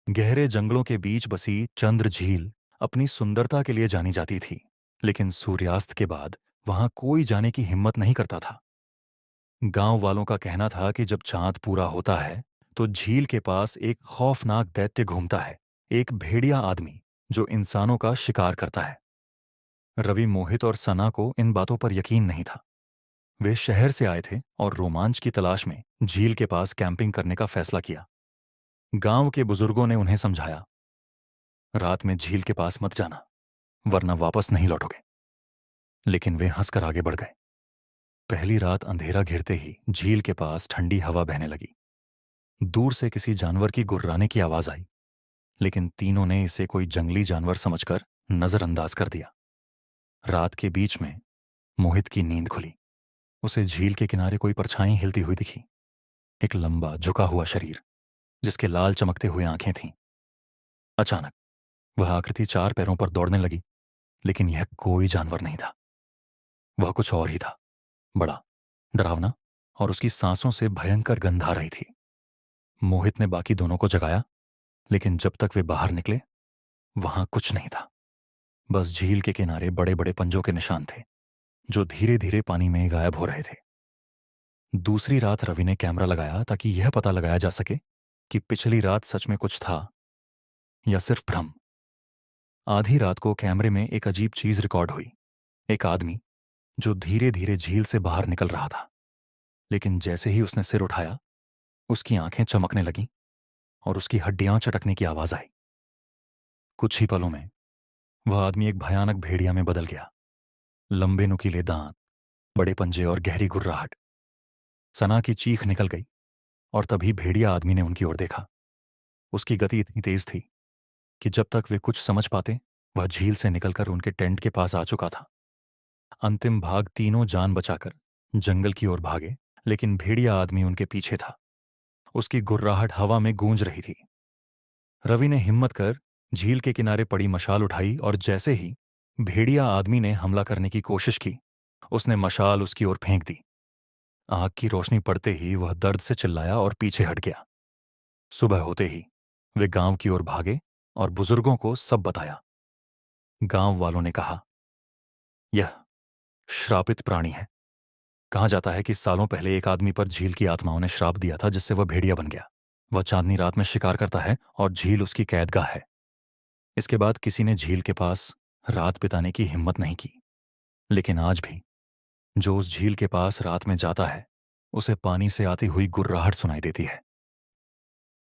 गहरे जंगलों के बीच बसी चंद्र झील अपनी सुंदरता के लिए जानी जाती थी, लेकिन सूर्यास्त के बाद वहां कोई जाने की हिम्मत नहीं करता था। गांव वालों का कहना था कि जब चांद पूरा होता है तो झील के पास एक खौफनाक दैत्य घूमता है, एक भेड़िया आदमी जो इंसानों का शिकार करता है। रवि, मोहित और सना को इन बातों पर यकीन नहीं था। वे शहर से आए थे और रोमांच की तलाश में झील के पास कैंपिंग करने का फैसला किया। गांव के बुजुर्गों ने उन्हें समझाया, रात में झील के पास मत जाना, वरना वापस नहीं लौटोगे। लेकिन वे हंसकर आगे बढ़ गए। पहली रात अंधेरा घिरते ही झील के पास ठंडी हवा बहने लगी। दूर से किसी जानवर की गुर्राने की आवाज आई, लेकिन तीनों ने इसे कोई जंगली जानवर समझकर नजरअंदाज कर दिया। रात के बीच में मोहित की नींद खुली। उसे झील के किनारे कोई परछाई हिलती हुई दिखी। एक लंबा झुका हुआ शरीर जिसके लाल चमकते हुए आंखें थीं। अचानक वह आकृति चार पैरों पर दौड़ने लगी, लेकिन यह कोई जानवर नहीं था। वह कुछ और ही था, बड़ा, डरावना, और उसकी सांसों से भयंकर गंध आ रही थी। मोहित ने बाकी दोनों को जगाया, लेकिन जब तक वे बाहर निकले वहां कुछ नहीं था। बस झील के किनारे बड़े बड़े पंजों के निशान थे जो धीरे धीरे पानी में गायब हो रहे थे। दूसरी रात रवि ने कैमरा लगाया ताकि यह पता लगाया जा सके कि पिछली रात सच में कुछ था या सिर्फ भ्रम। आधी रात को कैमरे में एक अजीब चीज रिकॉर्ड हुई। एक आदमी जो धीरे धीरे झील से बाहर निकल रहा था, लेकिन जैसे ही उसने सिर उठाया उसकी आंखें चमकने लगीं और उसकी हड्डियां चटकने की आवाज आई। कुछ ही पलों में वह आदमी एक भयानक भेड़िया में बदल गया। लंबे नुकीले दांत, बड़े पंजे और गहरी गुर्राहट। सना की चीख निकल गई और तभी भेड़िया आदमी ने उनकी ओर देखा। उसकी गति इतनी तेज थी कि जब तक वे कुछ समझ पाते वह झील से निकलकर उनके टेंट के पास आ चुका था। अंतिम भाग तीनों जान बचाकर जंगल की ओर भागे, लेकिन भेड़िया आदमी उनके पीछे था। उसकी गुर्राहट हवा में गूंज रही थी। रवि ने हिम्मत कर झील के किनारे पड़ी मशाल उठाई और जैसे ही भेड़िया आदमी ने हमला करने की कोशिश की, उसने मशाल उसकी ओर फेंक दी। आग की रोशनी पड़ते ही वह दर्द से चिल्लाया और पीछे हट गया। सुबह होते ही वे गांव की ओर भागे और बुजुर्गों को सब बताया। गांव वालों ने कहा, यह श्रापित प्राणी है। कहा जाता है कि सालों पहले एक आदमी पर झील की आत्माओं ने श्राप दिया था, जिससे वह भेड़िया बन गया। वह चांदनी रात में शिकार करता है और झील उसकी कैदगाह है। इसके बाद किसी ने झील के पास रात बिताने की हिम्मत नहीं की, लेकिन आज भी जो उस झील के पास रात में जाता है उसे पानी से आती हुई गुर्राहट सुनाई देती है।